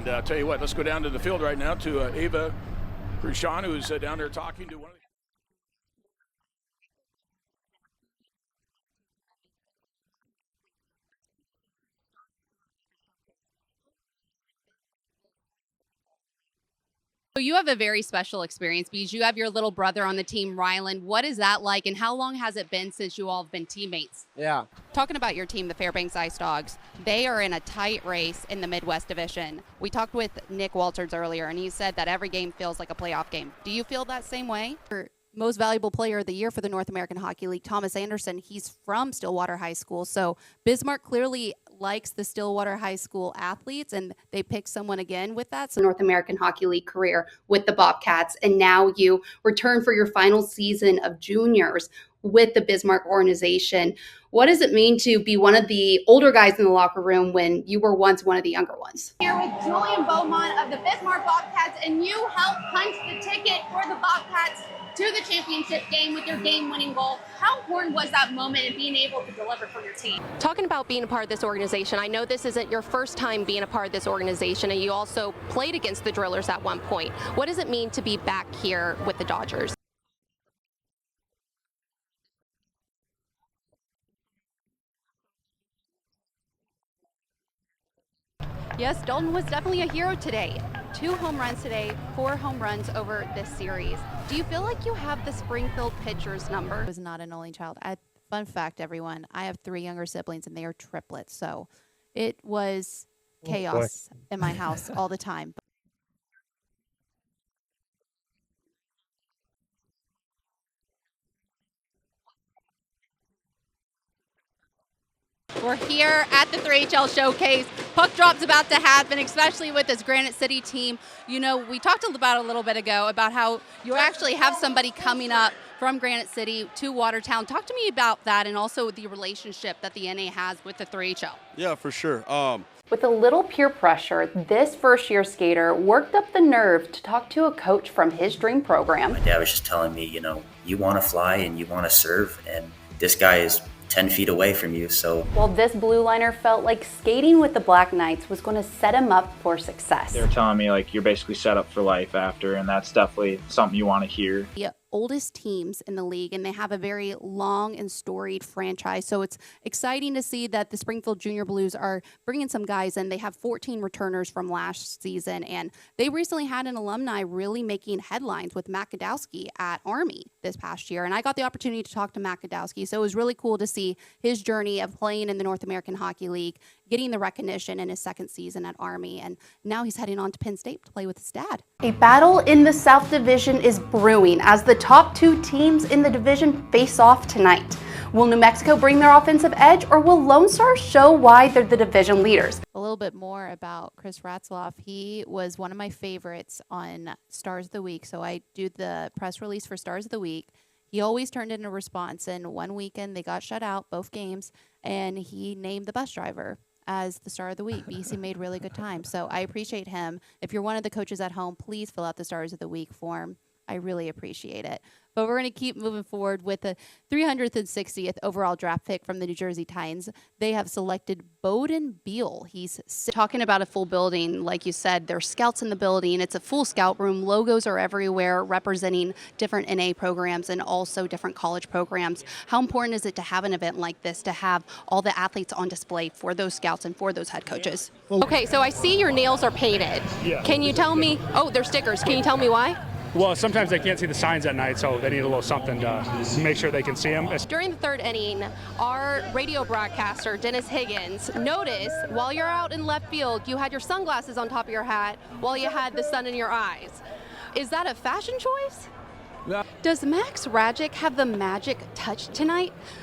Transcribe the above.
And I'll tell you what, let's go down to the field right now to Ava Cruchon, who's down there talking to one of the So you have a very special experience because you have your little brother on the team, Rylan. What is that like, and how long has it been since you all have been teammates? Yeah. Talking about your team, the Fairbanks Ice Dogs, they are in a tight race in the Midwest Division. We talked with Nick Walters earlier, and he said that every game feels like a playoff game. Do you feel that same way? Most valuable player of the year for the North American Hockey League, Thomas Anderson, he's from Stillwater High School. So Bismarck clearly likes the Stillwater High School athletes, and they picked someone again with that. So North American Hockey League career with the Bobcats, and now you return for your final season of juniors with the Bismarck organization. What does it mean to be one of the older guys in the locker room when you were once one of the younger ones? Here with Julian Beaumont of the Bismarck Bobcats, and you helped punch the ticket for the Bobcats to the championship game with your game-winning goal. How important was that moment and being able to deliver for your team? Talking about being a part of this organization, I know this isn't your first time being a part of this organization, and you also played against the Drillers at one point. What does it mean to be back here with the Dodgers? Yes, Dalton was definitely a hero today. 2 home runs today, 4 home runs over this series. Do you feel like you have the Springfield pitcher's number? I was not an only child. Fun fact, everyone, I have 3 younger siblings and they are triplets. So it was chaos in my house all the time. We're here at the 3HL Showcase. Puck drop's about to happen, especially with this Granite City team. You know, we talked about a little bit ago about how you actually have somebody coming up from Granite City to Watertown. Talk to me about that and also the relationship that the NA has with the 3HL. Yeah, for sure. With a little peer pressure, this first-year skater worked up the nerve to talk to a coach from his dream program. My dad was just telling me, you know, you want to fly and you want to serve, and this guy is 10 feet away from you, so. Well, this blue liner felt like skating with the Black Knights was going to set him up for success. They were telling me, like, you're basically set up for life after, and that's definitely something you want to hear. The oldest teams in the league, and they have a very long and storied franchise. So it's exciting to see that the Springfield Junior Blues are bringing some guys in. They have 14 returners from last season, and they recently had an alumni really making headlines with Matt Godowski at Army this past year. And I got the opportunity to talk to Matt Godowski, so it was really cool to see his journey of playing in the North American Hockey League, getting the recognition in his second season at Army, and now he's heading on to Penn State to play with his dad. A battle in the South Division is brewing as the top 2 teams in the division face off tonight. Will New Mexico bring their offensive edge, or will Lone Star show why they're the division leaders? A little bit more about Chris Ratzloff. He was one of my favorites on Stars of the Week, so I do the press release for Stars of the Week. He always turned in a response, and one weekend they got shut out, both games, and he named the bus driver as the Star of the Week. BC made really good time, so I appreciate him. If you're one of the coaches at home, please fill out the Stars of the Week form. I really appreciate it. But we're going to keep moving forward with the 360th overall draft pick from the New Jersey Titans. They have selected Bowden Beal. He's talking about a full building. Like you said, there's scouts in the building. It's a full scout room. Logos are everywhere representing different NA programs and also different college programs. How important is it to have an event like this, to have all the athletes on display for those scouts and for those head coaches? Okay, so I see your nails are painted. Yeah. Can you tell me, oh, they're stickers. Can you tell me why? Well, sometimes they can't see the signs at night, so they need a little something to make sure they can see them. During the 3rd inning, our radio broadcaster, Dennis Higgins, noticed while you're out in left field, you had your sunglasses on top of your hat while you had the sun in your eyes. Is that a fashion choice? Yeah. Does Max Rajic have the magic touch tonight?